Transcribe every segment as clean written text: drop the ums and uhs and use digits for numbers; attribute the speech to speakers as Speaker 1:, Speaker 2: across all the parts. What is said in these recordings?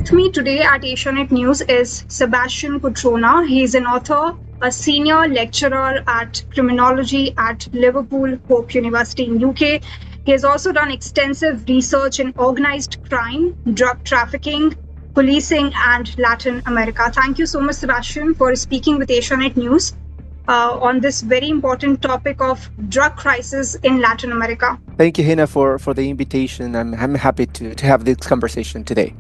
Speaker 1: With me today at Asianet News is Sebastián Cutrona. He is an author, a senior lecturer at criminology at Liverpool Hope University in UK. He has also done extensive research in organized crime, drug trafficking, policing, and Latin America. Thank you so much, Sebastián, for speaking with Asianet News on this very important topic of drug crisis in Latin America.
Speaker 2: Thank you, Hina, for the invitation. I'm happy to have this conversation today.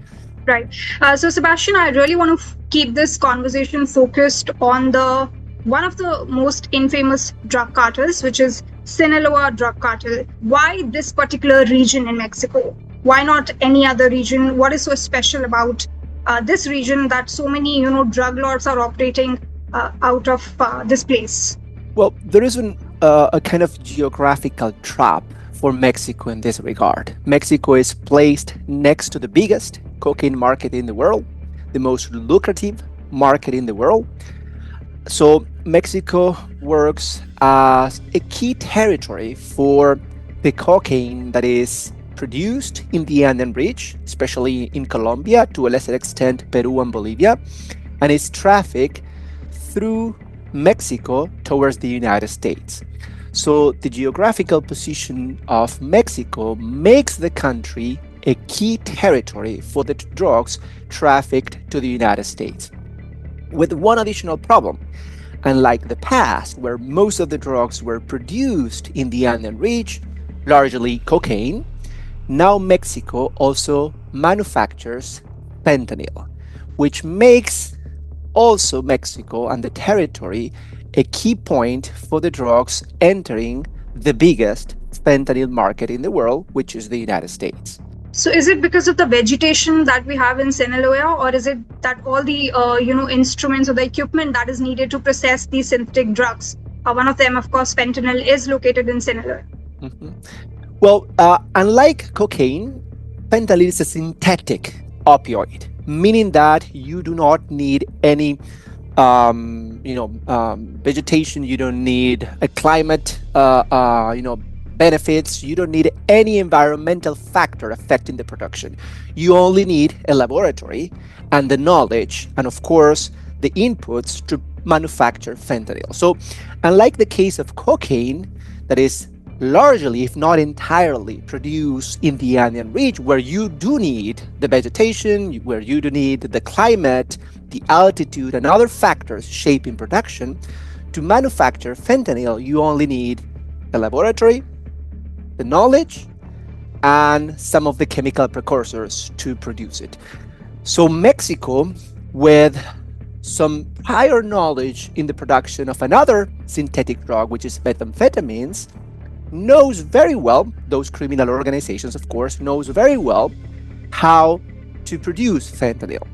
Speaker 1: Right. So, Sebastián, I really want to keep this conversation focused on one of the most infamous drug cartels, which is Sinaloa drug cartel. Why this particular region in Mexico? Why not any other region? What is so special about this region that so many, drug lords are operating out of this place?
Speaker 2: Well, there is a kind of geographical trap for Mexico in this regard. Mexico is placed next to the biggest cocaine market in the world, the most lucrative market in the world. So Mexico works as a key territory for the cocaine that is produced in the Andean region, especially in Colombia, to a lesser extent Peru and Bolivia, and is trafficked through Mexico towards the United States. So the geographical position of Mexico makes the country a key territory for the drugs trafficked to the United States. With one additional problem. Unlike the past, where most of the drugs were produced in the Andean region, largely cocaine, now Mexico also manufactures fentanyl, which makes also Mexico and the territory a key point for the drugs entering the biggest fentanyl market in the world, which is the United States.
Speaker 1: So is it because of the vegetation that we have in Sinaloa, or is it that all the instruments or the equipment that is needed to process these synthetic drugs? One of them, of course, fentanyl, is located in Sinaloa.
Speaker 2: Mm-hmm. Well, unlike cocaine, fentanyl is a synthetic opioid, meaning that you do not need any vegetation. You don't need a climate, benefits. You don't need any environmental factor affecting the production. You only need a laboratory and the knowledge, and of course, the inputs to manufacture fentanyl. So, unlike the case of cocaine, that is largely, if not entirely, produced in the Andean region, where you do need the vegetation, where you do need the climate, the altitude, and other factors shaping production, to manufacture fentanyl, you only need a laboratory, the knowledge, and some of the chemical precursors to produce it. So Mexico, with some prior knowledge in the production of another synthetic drug, which is methamphetamines, knows very well, those criminal organizations, of course, knows very well how to produce fentanyl.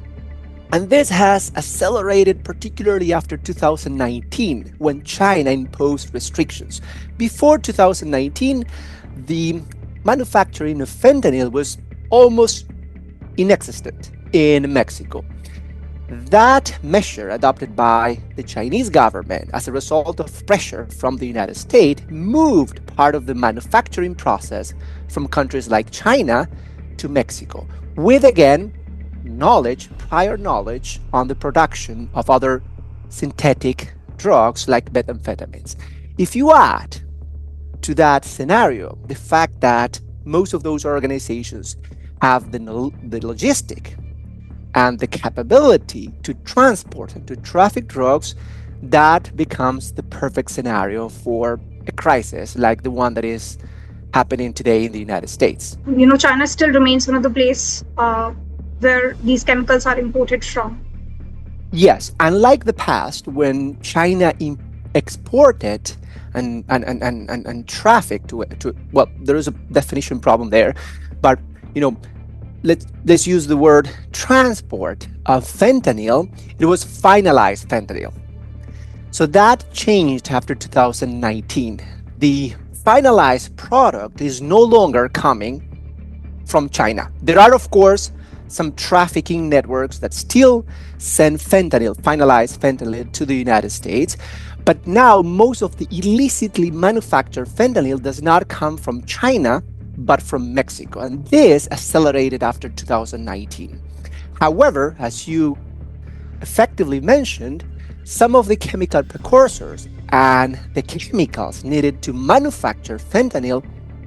Speaker 2: And this has accelerated, particularly after 2019, when China imposed restrictions. Before 2019, the manufacturing of fentanyl was almost inexistent in Mexico. That measure, adopted by the Chinese government as a result of pressure from the United States, moved part of the manufacturing process from countries like China to Mexico, with again prior knowledge on the production of other synthetic drugs like methamphetamines. If you add to that scenario the fact that most of those organizations have the logistic and the capability to transport and to traffic drugs, that becomes the perfect scenario for a crisis like the one that is happening today in the United States.
Speaker 1: China still remains one of the places where these chemicals are imported from.
Speaker 2: Yes, unlike the past when China exported and trafficked to well, there is a definition problem there, but let's use the word transport of fentanyl. It was finalized fentanyl. So that changed after 2019. The finalized product is no longer coming from China. There are, of course, some trafficking networks that still send finalized fentanyl to the United States. But now most of the illicitly manufactured fentanyl does not come from China, but from Mexico. And this accelerated after 2019. However, as you effectively mentioned, some of the chemical precursors and the chemicals needed to manufacture fentanyl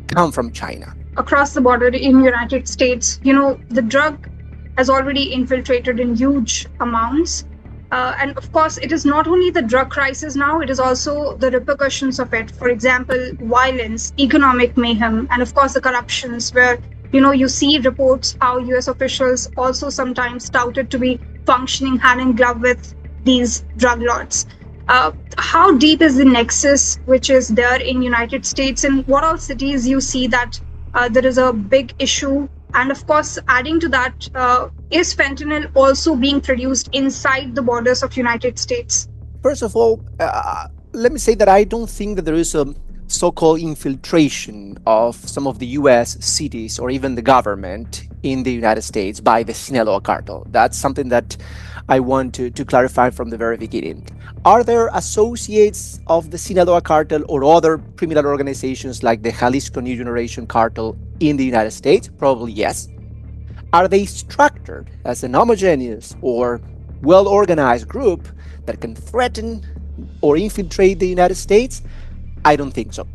Speaker 2: come from China.
Speaker 1: Across the border in United States, the drug has already infiltrated in huge amounts. And of course, it is not only the drug crisis now, it is also the repercussions of it. For example, violence, economic mayhem, and of course, the corruptions where, you see reports how US officials also sometimes touted to be functioning hand in glove with these drug lords. How deep is the nexus which is there in United States, and what all cities you see that there is a big issue? And of course, adding to that, is fentanyl also being produced inside the borders of United States?
Speaker 2: First of all, let me say that I don't think that there is a so-called infiltration of some of the US cities or even the government in the United States by the Sinaloa Cartel. That's something that I want to clarify from the very beginning. Are there associates of the Sinaloa Cartel or other criminal organizations like the Jalisco New Generation Cartel in the United States? Probably yes. Are they structured as an homogeneous or well-organized group that can threaten or infiltrate the United States? I don't think so.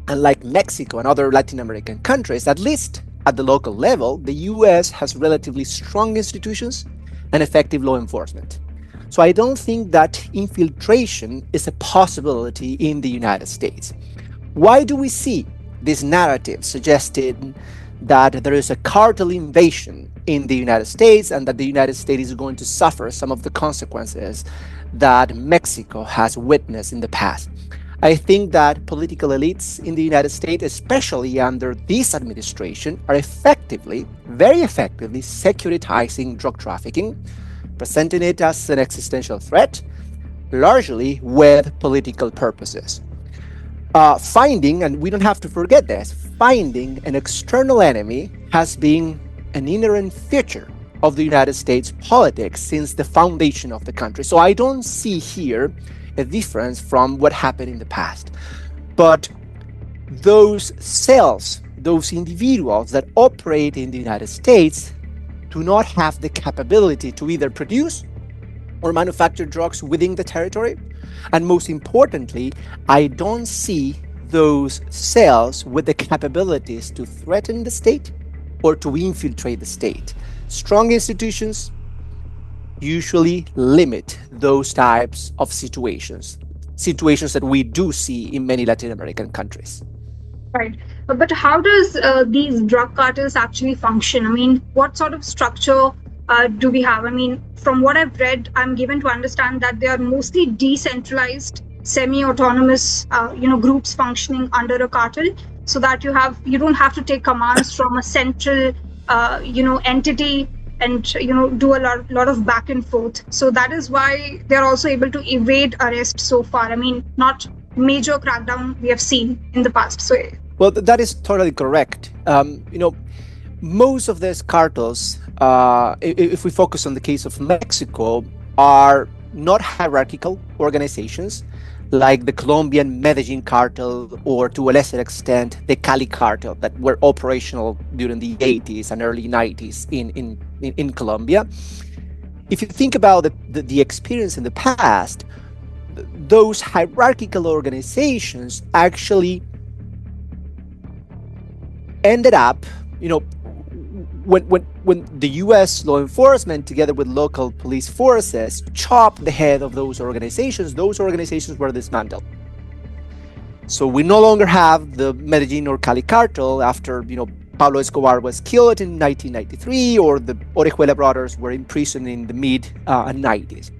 Speaker 2: Unlike Mexico and other Latin American countries, at least at the local level, the US has relatively strong institutions and effective law enforcement. So I don't think that infiltration is a possibility in the United States. Why do we see this narrative suggesting that there is a cartel invasion in the United States and that the United States is going to suffer some of the consequences that Mexico has witnessed in the past? I think that political elites in the United States, especially under this administration, are very effectively securitizing drug trafficking, presenting it as an existential threat, largely with political purposes. Finding, and we don't have to forget this, finding an external enemy has been an inherent feature of the United States politics since the foundation of the country. So I don't see here a difference from what happened in the past. But those cells, those individuals that operate in the United States do not have the capability to either produce or manufacture drugs within the territory. And most importantly, I don't see those cells with the capabilities to threaten the state or to infiltrate the state. Strong institutions usually limit those types of situations that we do see in many Latin American countries.
Speaker 1: Right. But how does these drug cartels actually function? I mean, what sort of structure do we have? I mean, from what I've read, I'm given to understand that they are mostly decentralized, semi-autonomous, groups functioning under a cartel, so that you don't have to take commands from a central, entity and do a lot of back and forth. So that is why they're also able to evade arrest so far. I mean, not major crackdown we have seen in the past. So
Speaker 2: well, that is totally correct. Most of these cartels, if we focus on the case of Mexico, are not hierarchical organizations like the Colombian Medellin cartel, or to a lesser extent the Cali cartel that were operational during the 80s and early 90s in Colombia. If you think about the experience in the past, those hierarchical organizations actually ended up, when the US law enforcement, together with local police forces, chopped the head of those organizations were dismantled. So we no longer have the Medellin or Cali cartel after, Pablo Escobar was killed in 1993, or the Orejuela brothers were imprisoned in the mid-90s.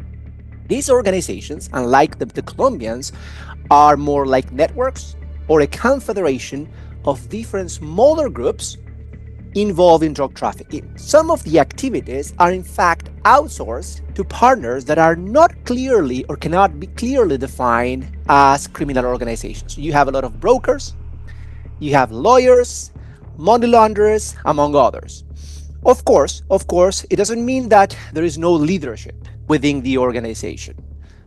Speaker 2: These organizations, unlike the Colombians, are more like networks or a confederation of different smaller groups involved in drug trafficking. Some of the activities are in fact outsourced to partners that are not clearly or cannot be clearly defined as criminal organizations. You have a lot of brokers, you have lawyers, money launderers, among others. Of course, it doesn't mean that there is no leadership within the organization.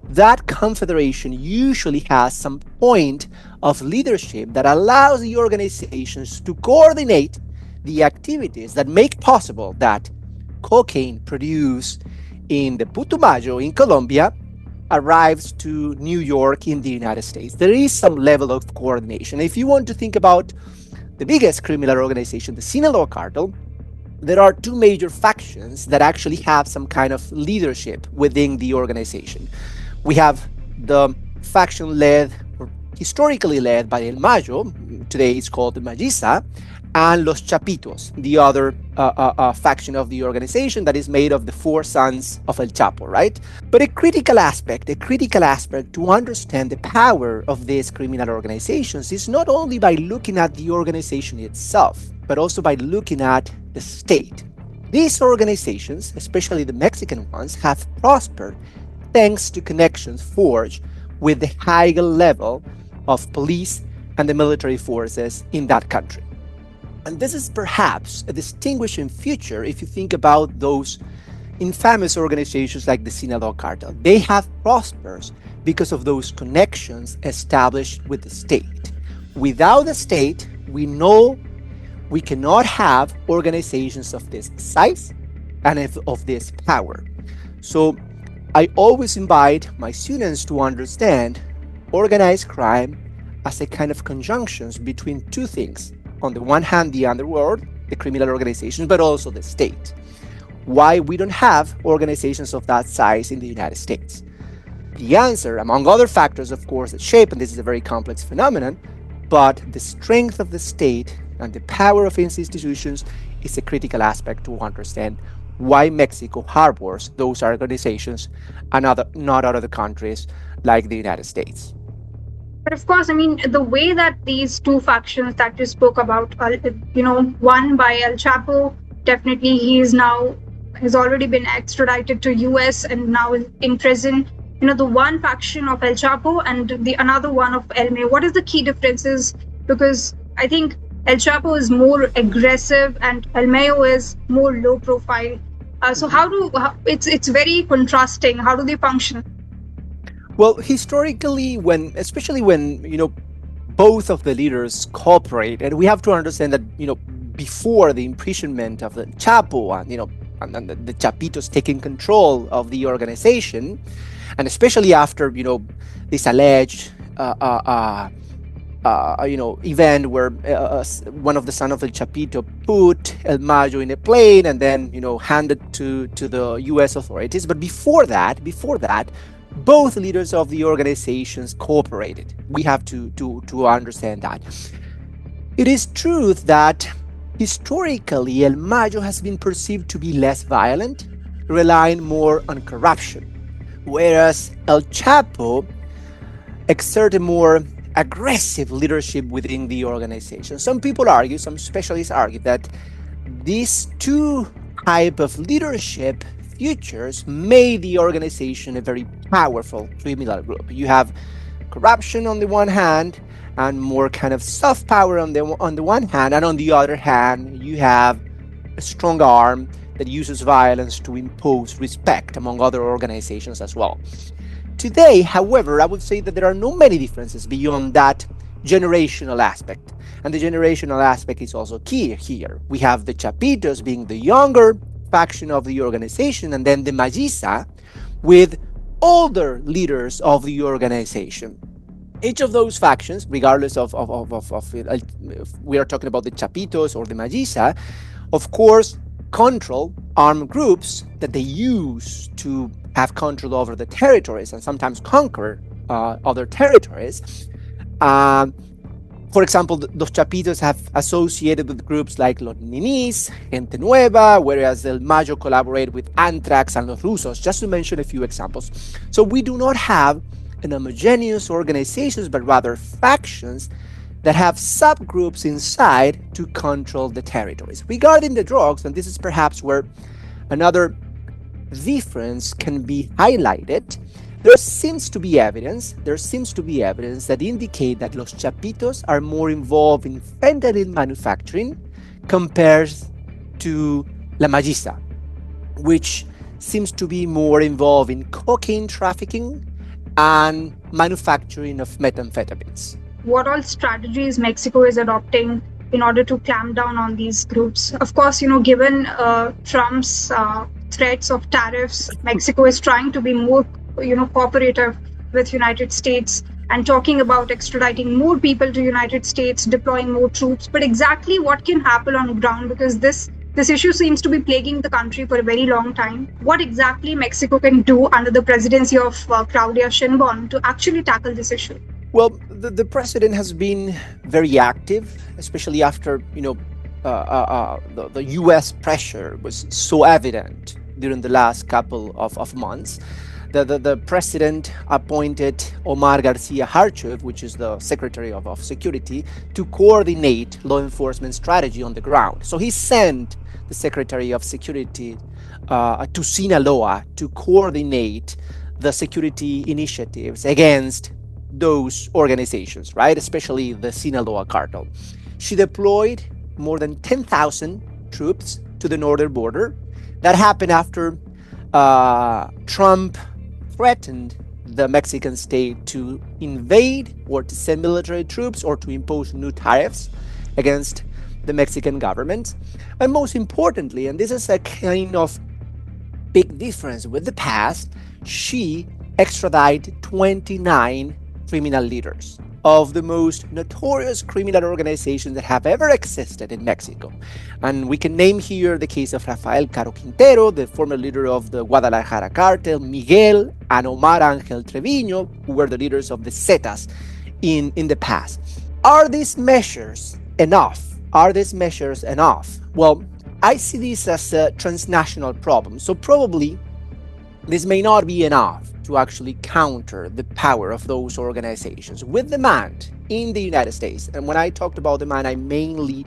Speaker 2: That confederation usually has some point of leadership that allows the organizations to coordinate the activities that make possible that cocaine produced in the Putumayo in Colombia arrives to New York in the United States. There is some level of coordination. If you want to think about the biggest criminal organization, the Sinaloa Cartel, there are two major factions that actually have some kind of leadership within the organization. We have the faction led, or historically led by El Mayo, today it's called the Majiza, and Los Chapitos, the other faction of the organization that is made of the four sons of El Chapo, right? But a critical aspect to understand the power of these criminal organizations is not only by looking at the organization itself, but also by looking at the state. These organizations, especially the Mexican ones, have prospered thanks to connections forged with the higher level of police and the military forces in that country. And this is perhaps a distinguishing feature if you think about those infamous organizations like the Sinaloa Cartel. They have prospered because of those connections established with the state. Without the state, we know we cannot have organizations of this size and of this power. So I always invite my students to understand organized crime as a kind of conjunctions between two things. On the one hand, the underworld, the criminal organizations, but also the state. Why we don't have organizations of that size in the United States? The answer, among other factors, of course, that shape, and this is a very complex phenomenon, but the strength of the state and the power of its institutions is a critical aspect to understand why Mexico harbors those organizations and not other countries like the United States.
Speaker 1: But of course, I mean, the way that these two factions that you spoke about, one by El Chapo, definitely he's already been extradited to US and now is in prison. The one faction of El Chapo and the another one of El Mayo. What is the key differences? Because I think El Chapo is more aggressive and El Mayo is more low profile. So it's very contrasting. How do they function?
Speaker 2: Well, historically, especially when both of the leaders cooperate, and we have to understand that before the imprisonment of the Chapo and the Chapitos taking control of the organization, and especially after this alleged event where one of the sons of El Chapito put El Mayo in a plane and then handed to the U.S. authorities. But before that, both leaders of the organizations cooperated. We have to understand that. It is true that historically El Mayo has been perceived to be less violent, relying more on corruption, whereas El Chapo exerted more aggressive leadership within the organization. Some specialists argue that these two type of leadership futures made the organization a very powerful criminal group. You have corruption on the one hand and more kind of soft power on the one hand, and on the other hand you have a strong arm that uses violence to impose respect among other organizations as well. Today, however, I would say that there are not many differences beyond that generational aspect. And the generational aspect is also key here. We have the Chapitos being the younger faction of the organization, and then the Majiza with older leaders of the organization. Each of those factions, regardless of if we are talking about the Chapitos or the Majiza, of course, control armed groups that they use to have control over the territories and sometimes conquer other territories. For example, los Chapitos have associated with groups like Los Ninis, Gente Nueva, whereas El Mayo collaborate with Antrax and Los Rusos, just to mention a few examples. So we do not have an homogeneous organizations, but rather factions that have subgroups inside to control the territories. Regarding the drugs, and this is perhaps where another difference can be highlighted, there seems to be evidence that indicate that Los Chapitos are more involved in fentanyl manufacturing compared to La Majiza, which seems to be more involved in cocaine trafficking and manufacturing of methamphetamines.
Speaker 1: What all strategies Mexico is adopting in order to clamp down on these groups. Of course, given Trump's threats of tariffs, Mexico is trying to be more, cooperative with United States and talking about extraditing more people to United States, deploying more troops. But exactly what can happen on the ground, because this issue seems to be plaguing the country for a very long time. What exactly Mexico can do under the presidency of Claudia Sheinbaum to actually tackle this issue?
Speaker 2: Well, the president has been very active, especially after the U.S. pressure was so evident during the last couple of months. The president appointed Omar Garcia Harchev, which is the Secretary of Security, to coordinate law enforcement strategy on the ground. So he sent the Secretary of Security to Sinaloa to coordinate the security initiatives against those organizations, right? Especially the Sinaloa Cartel. She deployed more than 10,000 troops to the northern border. That happened after Trump threatened the Mexican state to invade or to send military troops or to impose new tariffs against the Mexican government. And most importantly, and this is a kind of big difference with the past, she extradited 29 criminal leaders of the most notorious criminal organizations that have ever existed in Mexico. And we can name here the case of Rafael Caro Quintero, the former leader of the Guadalajara cartel, Miguel and Omar Ángel Treviño, who were the leaders of the Zetas in the past. Are these measures enough? Are these measures enough? Well, I see this as a transnational problem. So probably this may not be enough to actually counter the power of those organizations with demand in the United States. And when I talked about demand, I'm mainly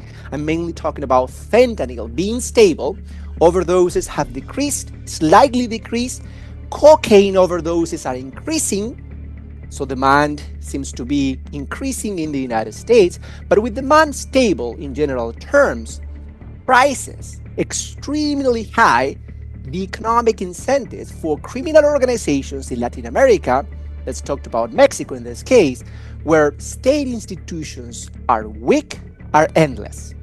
Speaker 2: talking about fentanyl being stable. Overdoses have decreased, slightly decreased. Cocaine overdoses are increasing. So demand seems to be increasing in the United States. But with demand stable in general terms, prices extremely high, the economic incentives for criminal organizations in Latin America, let's talk about Mexico in this case, where state institutions are weak, are endless.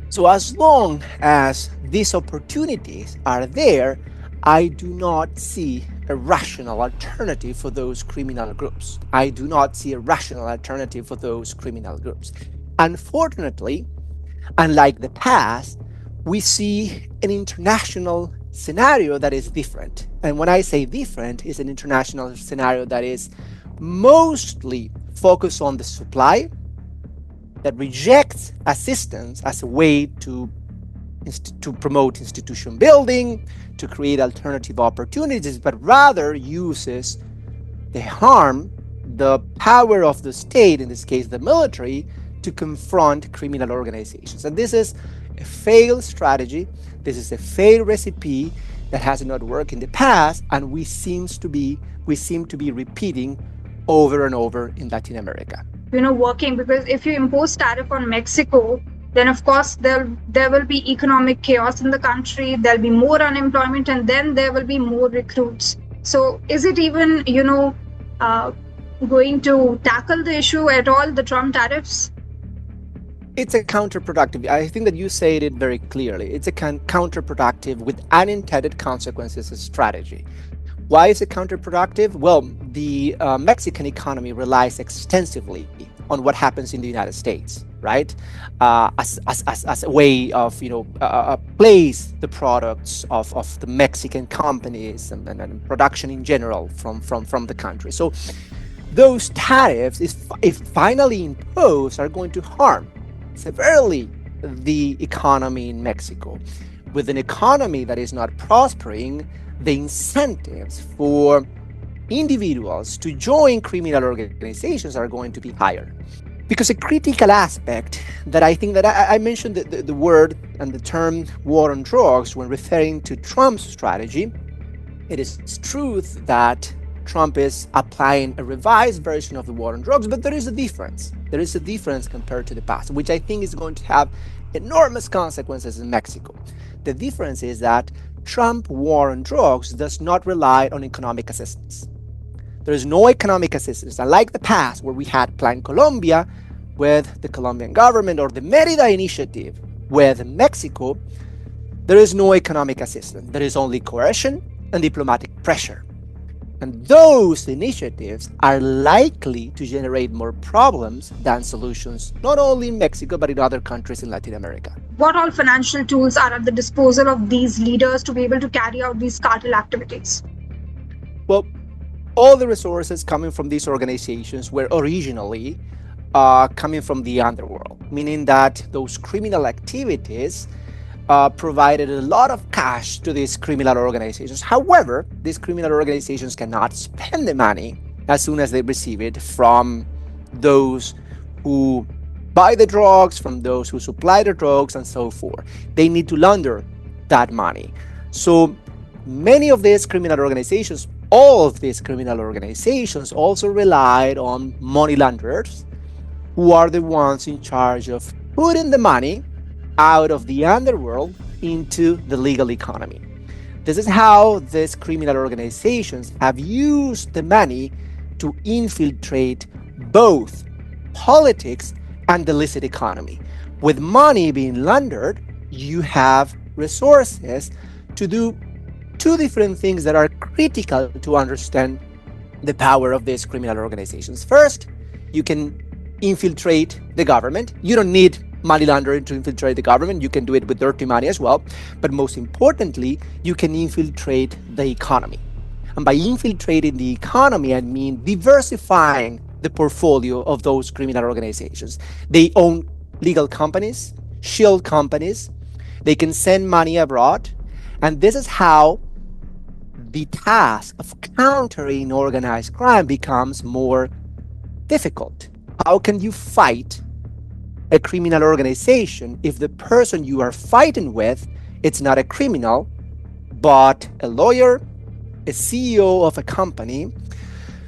Speaker 2: So as long as these opportunities are there, I do not see a rational alternative for those criminal groups. I do not see a rational alternative for those criminal groups. Unfortunately, unlike the past, we see an international scenario that is different. And when I say different, it's an international scenario that is mostly focused on the supply, that rejects assistance as a way to promote institution building, to create alternative opportunities, but rather uses the harm, the power of the state, in this case the military, to confront criminal organizations. And this is a failed strategy. This is a failed recipe that has not worked in the past, and we seem to be repeating over and over in Latin America.
Speaker 1: Working, because if you impose tariff on Mexico, then of course there will be economic chaos in the country, there'll be more unemployment, and then there will be more recruits. So is it even, going to tackle the issue at all, the Trump tariffs?
Speaker 2: It's a counterproductive. I think that you said it very clearly. It's a counterproductive with unintended consequences strategy. Why is it counterproductive? Well, the Mexican economy relies extensively on what happens in the United States, right? As a way of, place the products of the Mexican companies and production in general from the country. So those tariffs, if finally imposed, are going to harm severely the economy in Mexico. With an economy that is not prospering, the incentives for individuals to join criminal organizations are going to be higher. Because a critical aspect that I think that I mentioned the word and the term war on drugs when referring to Trump's strategy. It is true that Trump is applying a revised version of the war on drugs, but there is a difference. There is a difference compared to the past, which I think is going to have enormous consequences in Mexico. The difference is that Trump war on drugs does not rely on economic assistance. There is no economic assistance. Unlike the past, where we had Plan Colombia, with the Colombian government or the Merida initiative with Mexico, there is no economic assistance. There is only coercion and diplomatic pressure. And those initiatives are likely to generate more problems than solutions, not only in Mexico, but in other countries in Latin America.
Speaker 1: What all financial tools are at the disposal of these leaders to be able to carry out these cartel activities?
Speaker 2: Well, all the resources coming from these organizations were originally coming from the underworld, meaning that those criminal activities provided a lot of cash to these criminal organizations. However, these criminal organizations cannot spend the money as soon as they receive it from those who buy the drugs, from those who supply the drugs, and so forth. They need to launder that money. So many of these criminal organizations, all of these criminal organizations also relied on money launderers who are the ones in charge of putting the money out of the underworld into the legal economy. This is how these criminal organizations have used the money to infiltrate both politics and the illicit economy. With money being laundered, you have resources to do two different things that are critical to understand the power of these criminal organizations. First, you can infiltrate the government. You don't need money laundering to infiltrate the government. You can do it with dirty money as well. But most importantly, you can infiltrate the economy. And by infiltrating the economy, I mean diversifying the portfolio of those criminal organizations. They own legal companies, shield companies. They can send money abroad. And this is how the task of countering organized crime becomes more difficult. How can you fight a criminal organization if the person you are fighting with, it's not a criminal, but a lawyer, a CEO of a company?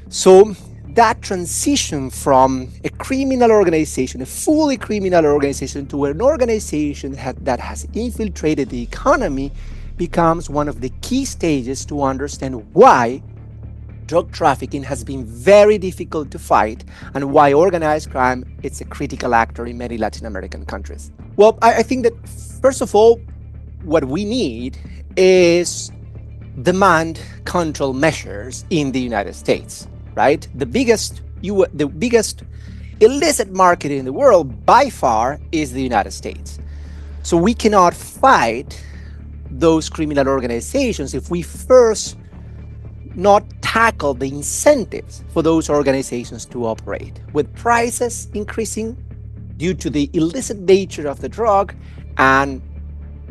Speaker 2: So that transition from a criminal organization, a fully criminal organization, to an organization that has infiltrated the economy becomes one of the key stages to understand why drug trafficking has been very difficult to fight and why organized crime is a critical actor in many Latin American countries. Well, I think that first of all, what we need is demand control measures in the United States, right? The biggest illicit market in the world by far is the United States. So we cannot fight those criminal organizations if we first not tackle the incentives for those organizations to operate, with prices increasing due to the illicit nature of the drug and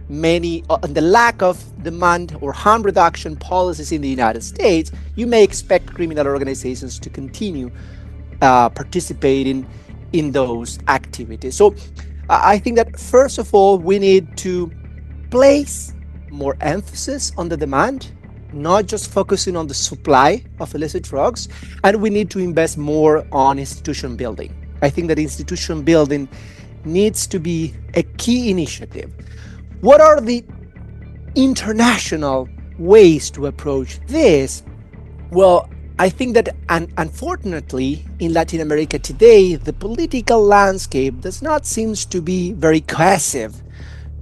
Speaker 2: the lack of demand or harm reduction policies in the United States. You may expect criminal organizations to continue participating in those activities. So I think that first of all, we need to place more emphasis on the demand, not just focusing on the supply of illicit drugs, and we need to invest more on institution building. I think that institution building needs to be a key initiative. What are the international ways to approach this? Well, I think that unfortunately in Latin America today, the political landscape does not seem to be very cohesive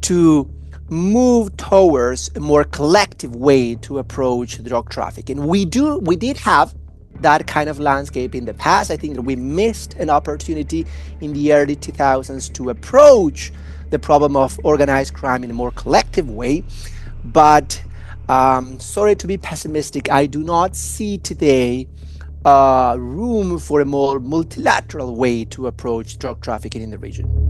Speaker 2: to move towards a more collective way to approach drug trafficking. We did have that kind of landscape in the past. I think that we missed an opportunity in the early 2000s to approach the problem of organized crime in a more collective way. But sorry to be pessimistic, I do not see today room for a more multilateral way to approach drug trafficking in the region.